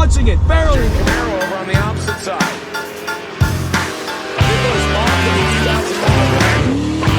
touching it, barely. Camaro over on the opposite side. Nicholas Mark in the 2000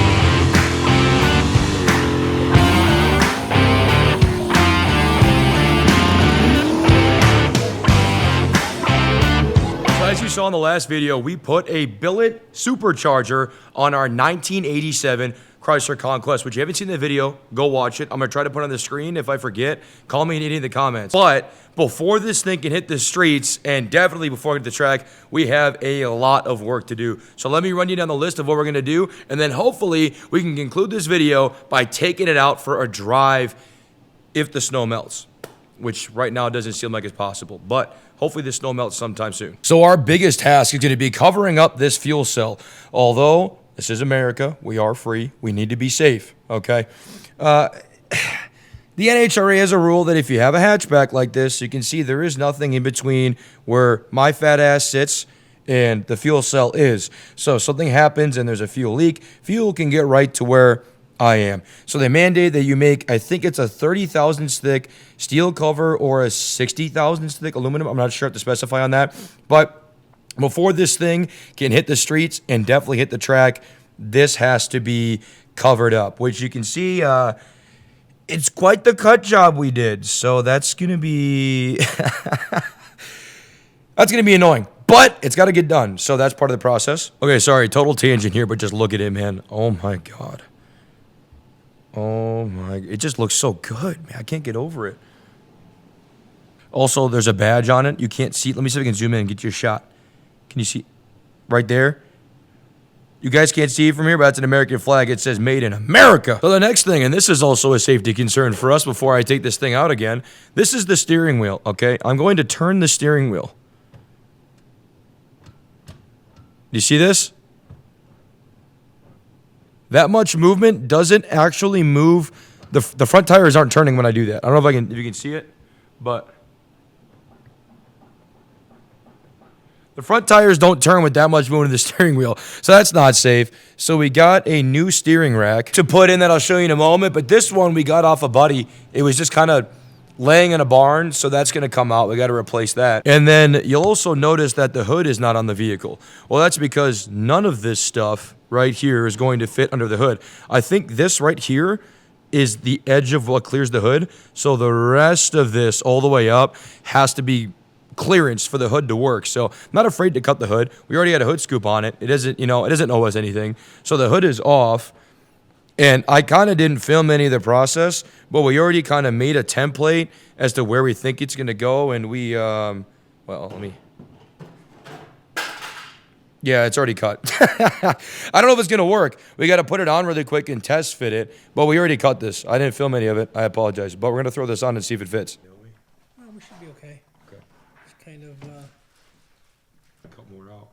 As you saw in the last video, we put a billet supercharger on our 1987 Chrysler Conquest, which you haven't seen the video, go watch it. I'm gonna try to put it on the screen. If I forget, call me an idiot in the comments. But before this thing can hit the streets, and definitely before I get to the track, we have a lot of work to do. So let me run you down the list of what we're gonna do, and then hopefully we can conclude this video by taking it out for a drive if the snow melts, which right now doesn't seem like it's possible, but hopefully the snow melts sometime soon. So our biggest task is going to be covering up this fuel cell. Although this is America, we are free, we need to be safe, okay? The NHRA has a rule that if you have a hatchback like this, you can see there is nothing in between where my fat ass sits and the fuel cell is. So if something happens and there's a fuel leak, fuel can get right to where I am. So they mandate that you make, I think it's a 30 thousandths thick steel cover or a 60 thousandths thick aluminum. I'm not sure if to specify on that. But before this thing can hit the streets and definitely hit the track, this has to be covered up, which you can see it's quite the cut job we did. So that's going to be that's going to be annoying. But it's got to get done. So that's part of the process. Okay, sorry, total tangent here, but just look at it, man. Oh my God. Oh my, it just looks so good, man. I can't get over it. Also, there's a badge on it. You can't see. Let me see if I can zoom in and get you a shot. Can you see right there? You guys can't see it from here, but that's an American flag. It says made in America. So the next thing, and this is also a safety concern for us before I take this thing out again, this is the steering wheel, okay? I'm going to turn the steering wheel. Do you see this? That much movement doesn't actually move. The front tires aren't turning when I do that. I don't know if you can see it, but the front tires don't turn with that much movement in the steering wheel. So that's not safe. So we got a new steering rack to put in that I'll show you in a moment. But this one we got off a buddy. It was just kind of laying in a barn, so that's going to come out. We got to replace that. And then you'll also notice that the hood is not on the vehicle. Well, that's because none of this stuff right here is going to fit under the hood. I think this right here is the edge of what clears the hood. So the rest of this all the way up has to be clearance for the hood to work. So I'm not afraid to cut the hood. We already had a hood scoop on it. It doesn't, it doesn't owe us anything. So the hood is off. And I kind of didn't film any of the process, but we already kind of made a template as to where we think it's going to go. And we, well, yeah, it's already cut. I don't know if it's going to work. We got to put it on really quick and test fit it, but we already cut this. I didn't film any of it. I apologize, but we're going to throw this on and see if it fits. Well, we should be okay. Okay. Just kind of, Cut more out.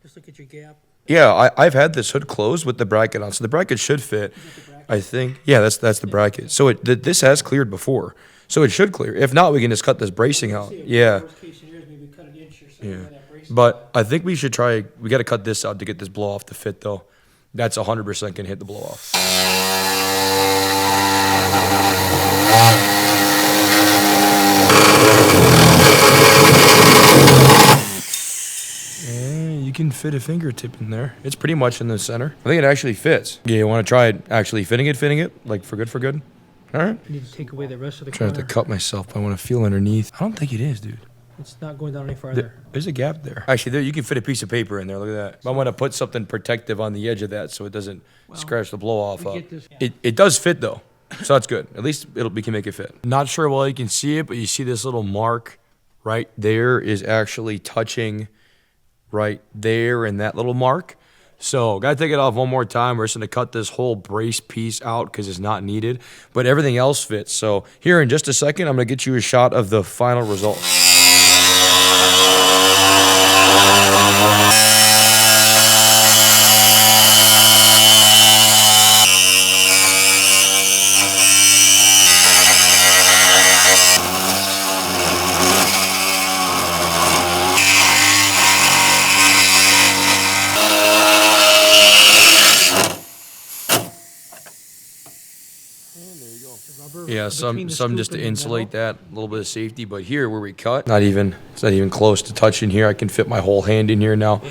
just look at your gap. Yeah, I've had this hood closed with the bracket on, so the bracket should fit. I think. Yeah, that's the bracket. So this has cleared before, so it should clear. If not, we can just cut this bracing out. Yeah. Worst case scenario is maybe cut an inch or something. Yeah. Like that bracing. But I think we should try. We got to cut this out to get this blow off to fit, though. That's 100% can hit the blow off. You can fit a fingertip in there. It's pretty much in the center. I think it actually fits. Yeah, you want to try it actually fitting it, like for good? All right. You need to take away the rest of the Trying corner. to cut myself, but I want to feel underneath. I don't think it is, dude. It's not going down any farther. There's a gap there. Actually, there you can fit a piece of paper in there. Look at that. But I want to put something protective on the edge of that so it doesn't scratch the blow off we up. get this- It does fit though, so that's good. At least we can make it fit. Not sure well you can see it, but you see this little mark right there is actually touching right there in that little mark. So gotta take it off one more time. We're just gonna cut this whole brace piece out because it's not needed, but everything else fits. So here in just a second, I'm gonna get you a shot of the final result. Yeah, Yeah, some between the just scoop to and the insulate metal. that, a little bit of safety. But here where we cut, it's not even close to touching here. I can fit my whole hand in here now.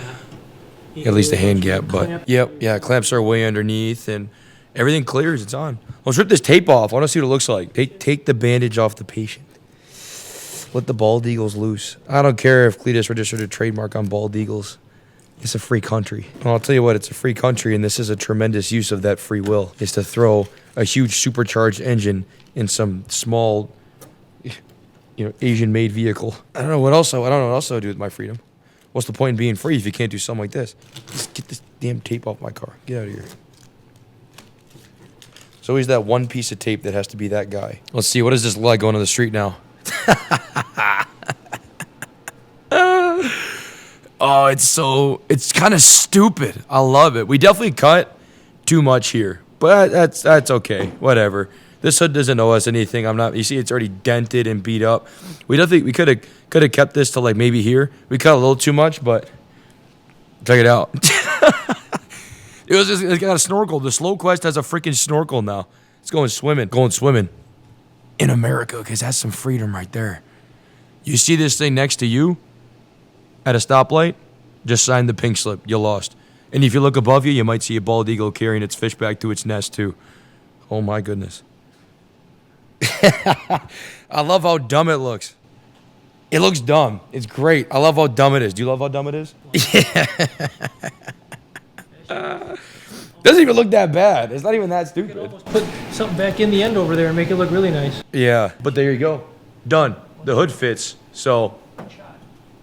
Yeah. At least the hand Yeah, gap, but clamp. yep, yeah, clamps are way underneath and everything clears, it's on. Let's rip this tape off. I want to see what it looks like. Take the bandage off the patient. Let the bald eagles loose. I don't care if Cletus registered a trademark on bald eagles. It's a free country. Well, I'll tell you what, it's a free country, and this is a tremendous use of that free will, is to throw a huge supercharged engine in some small, Asian-made vehicle. I don't know what else I would do with my freedom. What's the point in being free if you can't do something like this? Just get this damn tape off my car. Get out of here. There's always that one piece of tape that has to be that guy. Let's see, what does this look like going on the street now? Oh, it's kind of stupid. I love it. We definitely cut too much here, but that's okay. Whatever. This hood doesn't owe us anything. You see, it's already dented and beat up. We could have kept this to like maybe here. We cut a little too much, but check it out. It's got a snorkel. The Slow Quest has a freaking snorkel now. It's going swimming in America, because that's some freedom right there. You see this thing next to you at a stoplight, just sign the pink slip. You lost. And if you look above you, you might see a bald eagle carrying its fish back to its nest too. Oh my goodness. I love how dumb it looks. It looks dumb. It's great. I love how dumb it is. Do you love how dumb it is? Yeah. Doesn't even look that bad. It's not even that You could stupid. almost put something back in the end over there and make it look really nice. Yeah, but there you go. Done. The hood fits. So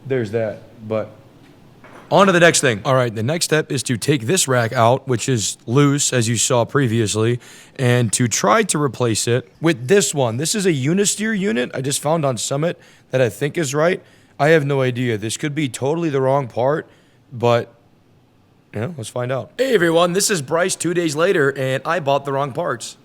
there's that. But on to the next thing. All right, the next step is to take this rack out, which is loose, as you saw previously, and to try to replace it with this one. This is a Unisteer unit I just found on Summit that I think is right. I have no idea. This could be totally the wrong part, but let's find out. Hey everyone, this is Bryce 2 days later, and I bought the wrong parts.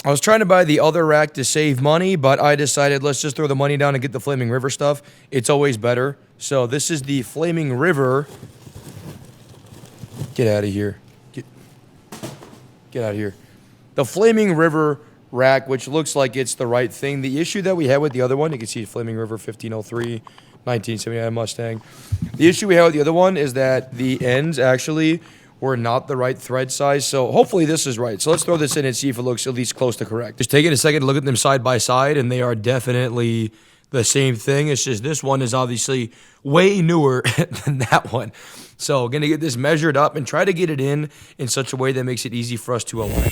I was trying to buy the other rack to save money, but I decided let's just throw the money down and get the Flaming River stuff. It's always better. So this is the Flaming River. Get out of here. Get out of here. The Flaming River rack, which looks like it's the right thing. The issue that we had with the other one, you can see Flaming River 1503, 1979 Mustang. The issue we had with the other one is that the ends actually were not the right thread size. So hopefully this is right. So let's throw this in and see if it looks at least close to correct. Just taking a second to look at them side by side, and they are definitely the same thing. It's just this one is obviously way newer than that one. So going to get this measured up and try to get it in such a way that makes it easy for us to align.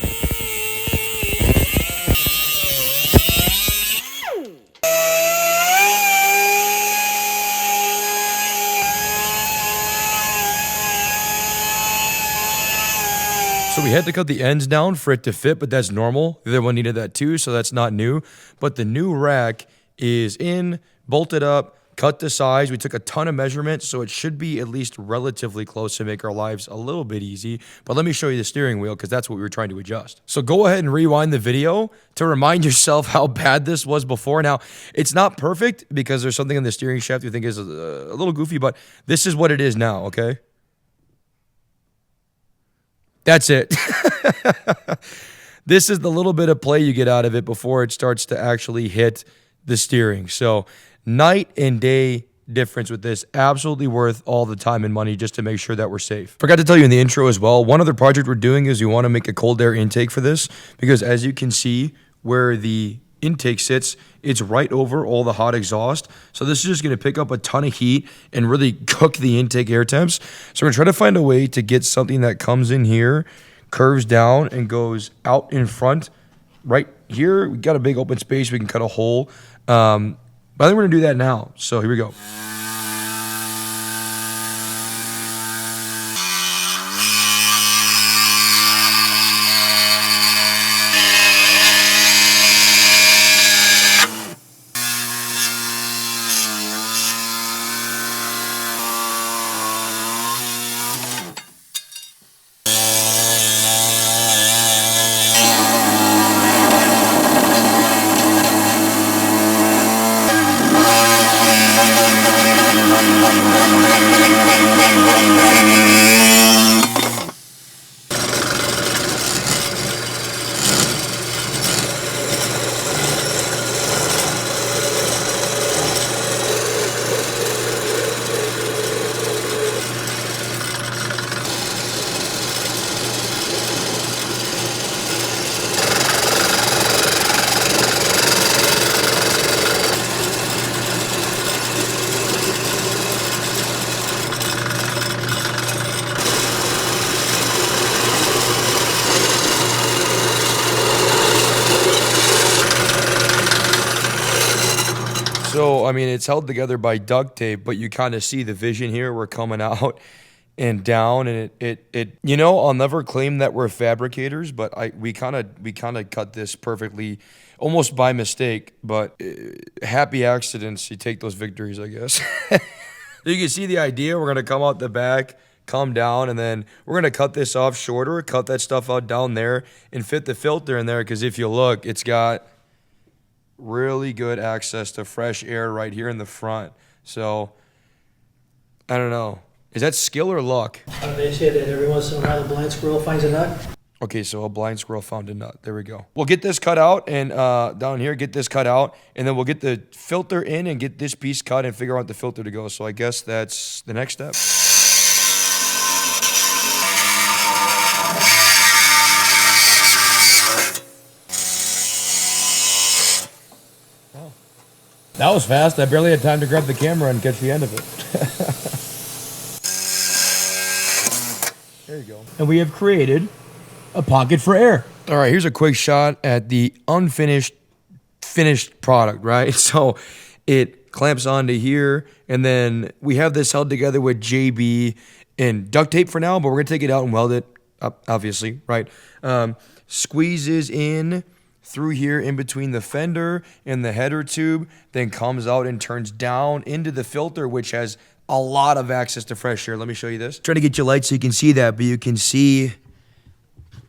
So we had to cut the ends down for it to fit, but that's normal. The other one needed that too, so that's not new. But the new rack is in, bolted up, cut to size. We took a ton of measurements, so it should be at least relatively close to make our lives a little bit easy. But let me show you the steering wheel, because that's what we were trying to adjust. So go ahead and rewind the video to remind yourself how bad this was before. Now, it's not perfect because there's something in the steering shaft you think is a little goofy, but this is what it is now, okay? That's it. This is the little bit of play you get out of it before it starts to actually hit the steering. So night and day difference with this. Absolutely worth all the time and money just to make sure that we're safe. Forgot to tell you in the intro as well, one other project we're doing is we want to make a cold air intake for this, because as you can see where the intake sits, it's right over all the hot exhaust. So this is just going to pick up a ton of heat and really cook the intake air temps. So we're going to try to find a way to get something that comes in here, curves down, and goes out in front. Right here, we got a big open space. We can cut a hole. But I think we're going to do that now. So here we go. mean, it's held together by duct tape, but you kind of see the vision here. We're coming out and down, and it you know, I'll never claim that we're fabricators, but we kind of cut this perfectly, almost by mistake, but happy accidents, you take those victories, I guess. You can see the idea. We're going to come out the back, come down, and then we're going to cut this off shorter, cut that stuff out down there, and fit the filter in there, because if you look, it's got really good access to fresh air right here in the front. So, I don't know. Is that skill or luck? They say that every once in a while a blind squirrel finds a nut. Okay, so a blind squirrel found a nut. There we go. We'll get this cut out, and down here, get this cut out, and then we'll get the filter in and get this piece cut and figure out the filter to go. So I guess that's the next step. Wow. That was fast. I barely had time to grab the camera and catch the end of it. There you go. And we have created a pocket for air. All right, here's a quick shot at the finished product, right? So it clamps onto here, and then we have this held together with JB and duct tape for now, but we're gonna take it out and weld it up, obviously, right? Squeezes in through here in between the fender and the header tube, then comes out and turns down into the filter, which has a lot of access to fresh air. Let me show you this. Trying to get you light so you can see that, but you can see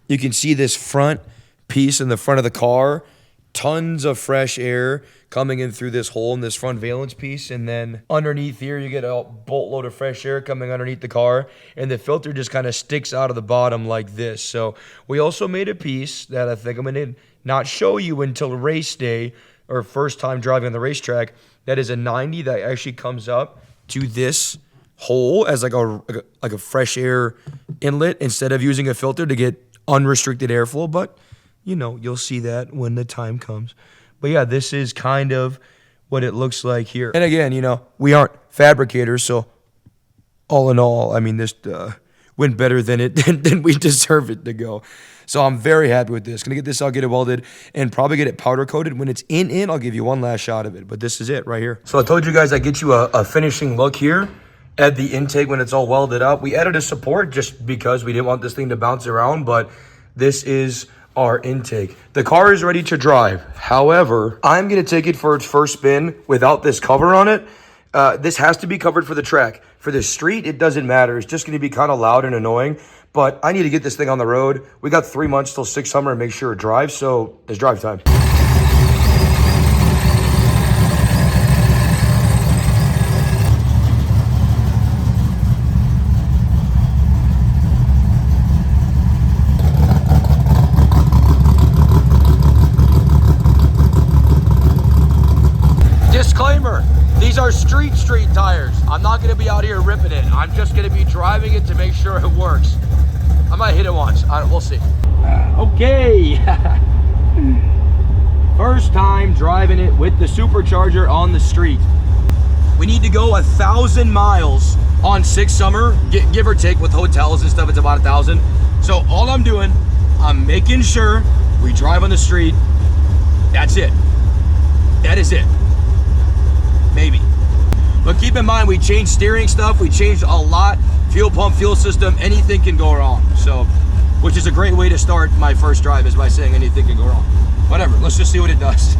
this front piece in the front of the car. Tons of fresh air coming in through this hole in this front valence piece. And then underneath here, you get a boatload of fresh air coming underneath the car. And the filter just kind of sticks out of the bottom like this. So we also made a piece that I think I'm going to not show you until race day or first time driving on the racetrack. That is a 90 that actually comes up to this hole as like a fresh air inlet instead of using a filter to get unrestricted airflow. But you know, you'll see that when the time comes. But yeah, this is kind of what it looks like here. And again, you know, we aren't fabricators, so all in all, I mean, this went better than we deserve it to go. So I'm very happy with this. Gonna get this out, get it welded, and probably get it powder coated. When it's in, I'll give you one last shot of it. But this is it right here. So I told you guys I'd get you a finishing look here at the intake when it's all welded up. We added a support just because we didn't want this thing to bounce around, but this is our intake. The car is ready to drive. However, I'm gonna take it for its first spin without this cover on it. This has to be covered for the track. For the street, it doesn't matter. It's just gonna be kind of loud and annoying, but I need to get this thing on the road. We got 3 months till 6 summer and make sure it drives, so it's drive time. Disclaimer, these are street tires. I'm not gonna be out here ripping it. I'm just gonna be driving it to make sure it works. I might hit it once, we'll see. Okay, first time driving it with the supercharger on the street. We need to go 1,000 miles on 6 summer, give or take with hotels and stuff, it's about 1,000. So all I'm doing, I'm making sure we drive on the street. That's it, that is it. Maybe. But keep in mind, we changed steering stuff, we changed a lot, fuel pump, fuel system, anything can go wrong. So, which is a great way to start my first drive, is by saying anything can go wrong. Whatever, let's just see what it does.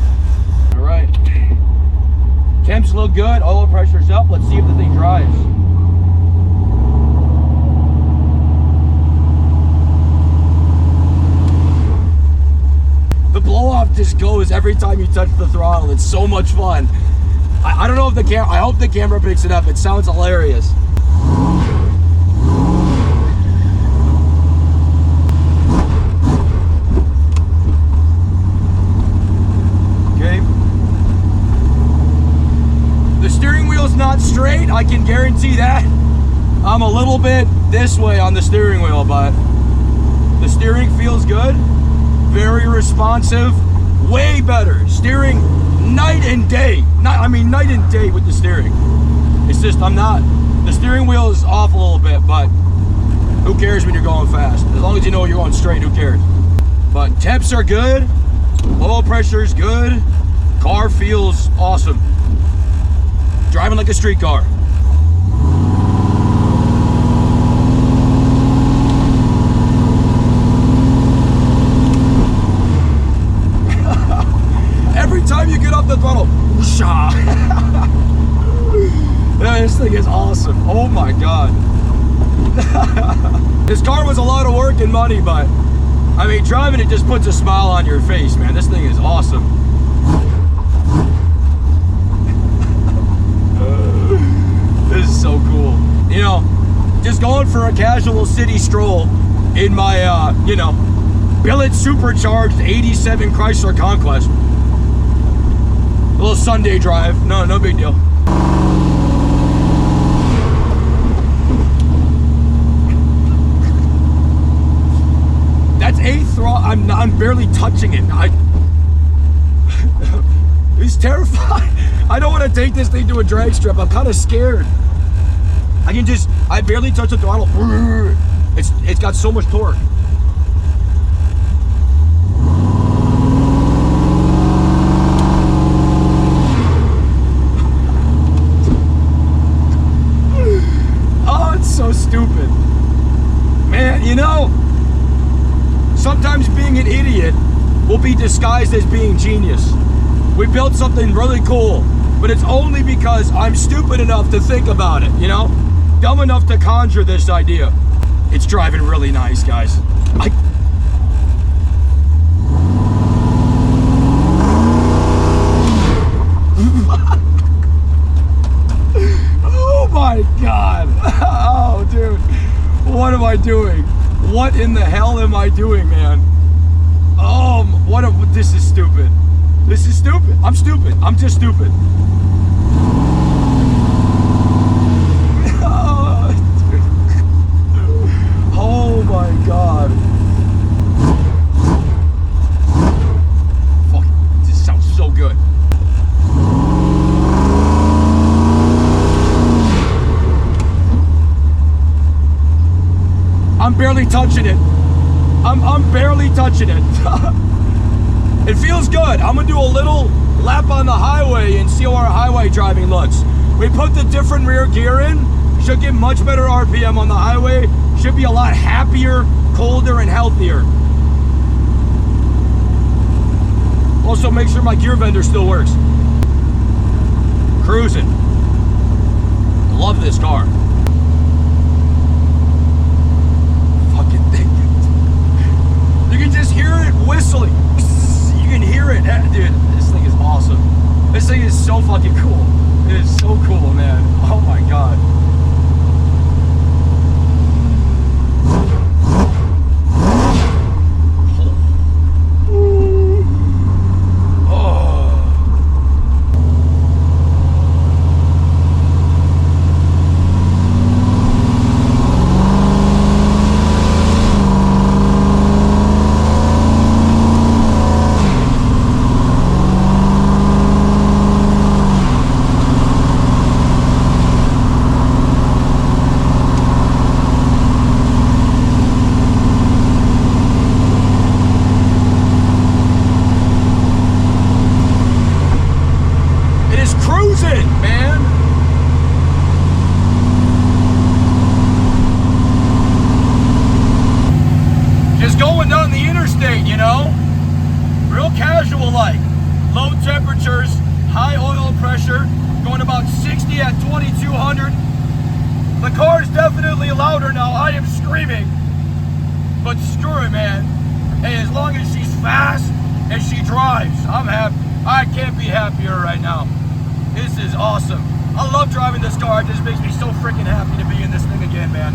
All right. Temps look good, oil pressure's up. Let's see if the thing drives. The blow off just goes every time you touch the throttle. It's so much fun. I don't know if the camera, I hope the camera picks it up. It sounds hilarious. Okay. The steering wheel's not straight, I can guarantee that. I'm a little bit this way on the steering wheel, but the steering feels good. Very responsive, way better. Steering night and day. Night and day with the steering. It's just, the steering wheel is off a little bit, but who cares when you're going fast? As long as you know you're going straight, who cares? But temps are good, oil pressure is good, car feels awesome. Driving like a street car. Every time you get off the throttle, whoosha. Yeah, this thing is awesome. Oh my God. This car was a lot of work and money, but I mean, driving it just puts a smile on your face, man. This thing is awesome. This is so cool. You know, just going for a casual city stroll in my, you know, Billet Supercharged 87 Chrysler Conquest. A little Sunday drive. No big deal. That's a throttle. I'm barely touching it. He's terrified. I don't want to take this thing to a drag strip. I'm kind of scared. I barely touch the throttle. It's got so much torque. Oh, it's so stupid. Man, you know, sometimes being an idiot will be disguised as being genius. We built something really cool, but it's only because I'm stupid enough to think about it, you know? Dumb enough to conjure this idea. It's driving really nice, guys. Oh my God. Oh, dude. What am I doing? What in the hell am I doing, man? This is stupid. This is stupid. I'm stupid. I'm just stupid. Oh my God. Fuck, this sounds so good. I'm barely touching it. I'm barely touching it. It feels good. I'm gonna do a little lap on the highway and see how our highway driving looks. We put the different rear gear in. Should get much better RPM on the highway. Should be a lot happier, colder, and healthier. Also, make sure my gear vendor still works. Cruising. Love this car. Fucking thing. You can just hear it whistling. You can hear it. Dude, this thing is awesome. This thing is so fucking cool. It is so cool, man. Oh my God. Low temperatures, high oil pressure, going about 60 at 2200. The car is definitely louder now. I am screaming, but screw it, man. Hey, as long as she's fast and she drives, I'm happy. I can't be happier right now. This is awesome. I love driving this car. It just makes me so freaking happy to be in this thing again, man.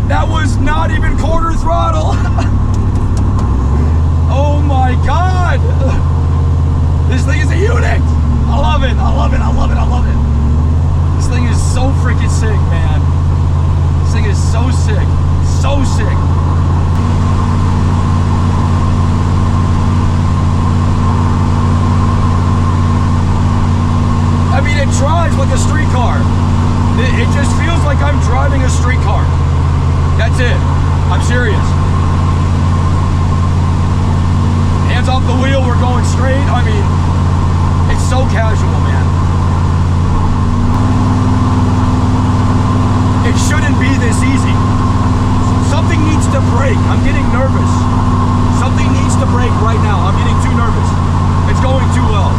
That was not even quarter throttle. Oh my God. This thing is a unit. I love it. I love it. I love it. I love it. This thing is so freaking sick, man. This thing is so sick. So sick. I mean, it drives drive like a street car. It just feels like I'm driving a street car. That's it. I'm serious. Hands off the wheel, we're going straight. I mean, it's so casual, man. It shouldn't be this easy. Something needs to break. I'm getting nervous. Something needs to break right now. I'm getting too nervous. It's going too well.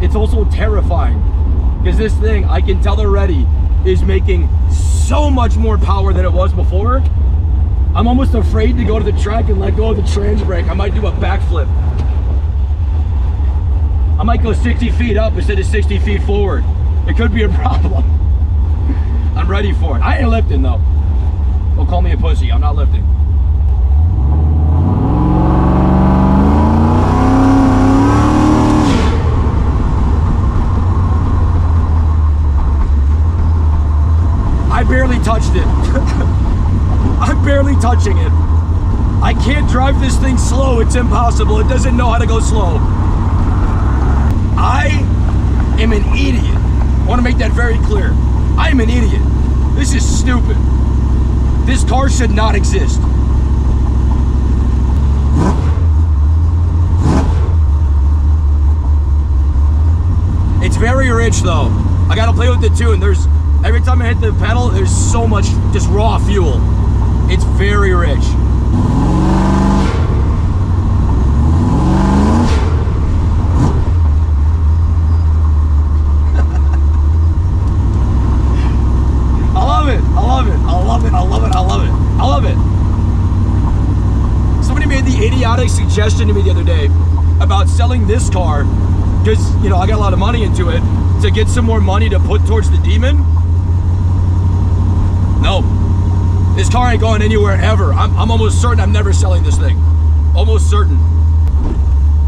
It's also terrifying because this thing, I can tell already, is making so much more power than it was before. I'm almost afraid to go to the track and let go of the trans brake. I might do a backflip. I might go 60 feet up instead of 60 feet forward. It could be a problem. I'm ready for it. I ain't lifting though. Don't call me a pussy. I'm not lifting. I barely touched it. I'm barely touching it. I can't drive this thing slow. It's impossible. It doesn't know how to go slow. I am an idiot. I want to make that very clear. I am an idiot. This is stupid. This car should not exist. It's very rich though. I gotta play with it too, and every time I hit the pedal, there's so much just raw fuel. It's very rich. I love it. I love it. I love it. I love it. I love it. I love it. Somebody made the idiotic suggestion to me the other day about selling this car because, you know, I got a lot of money into it to get some more money to put towards the Demon. No, this car ain't going anywhere ever. I'm almost certain I'm never selling this thing. Almost certain.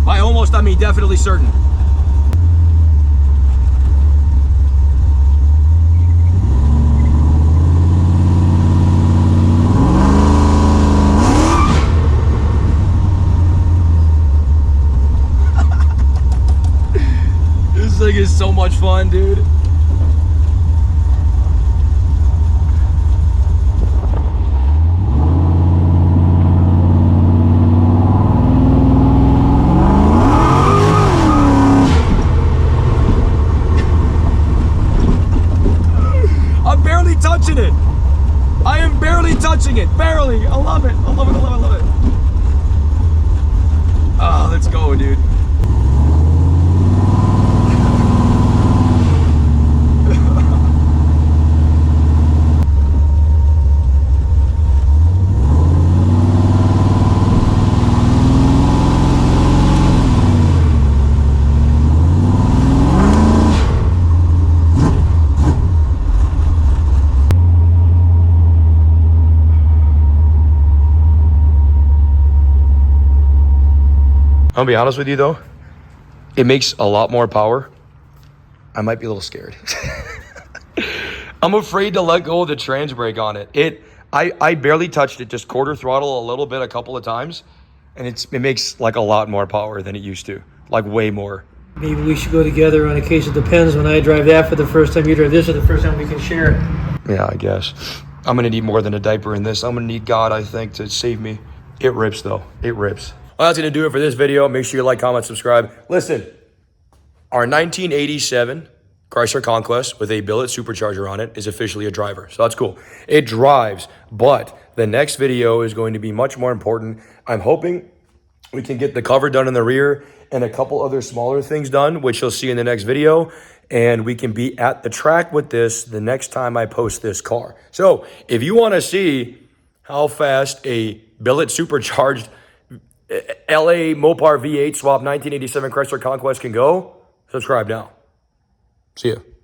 By almost, I mean definitely certain. This thing is so much fun, dude. Touching it. I am barely touching it. Barely. I love it. I love it. I love it. I love it. Ah, let's go, dude. I'll be honest with you though, it makes a lot more power. I might be a little scared. I'm afraid to let go of the trans brake on it. I barely touched it, just quarter throttle a little bit a couple of times, and it makes like a lot more power than it used to, like way more. Maybe we should go together on a case. It depends. When I drive that for the first time, you drive this for the first time, we can share it. Yeah, I guess. I'm gonna need more than a diaper in this. I'm gonna need God, I think, to save me. It rips though, it rips. Well, that's going to do it for this video. Make sure you like, comment, subscribe. Listen, our 1987 Chrysler Conquest with a Billet supercharger on it is officially a driver. So that's cool. It drives, but the next video is going to be much more important. I'm hoping We can get the cover done in the rear and a couple other smaller things done, which you'll see in the next video. And we can be at the track with this the next time I post this car. So if you want to see how fast a Billet Supercharged LA Mopar V8 swap 1987 Chrysler Conquest can go, subscribe now. See ya.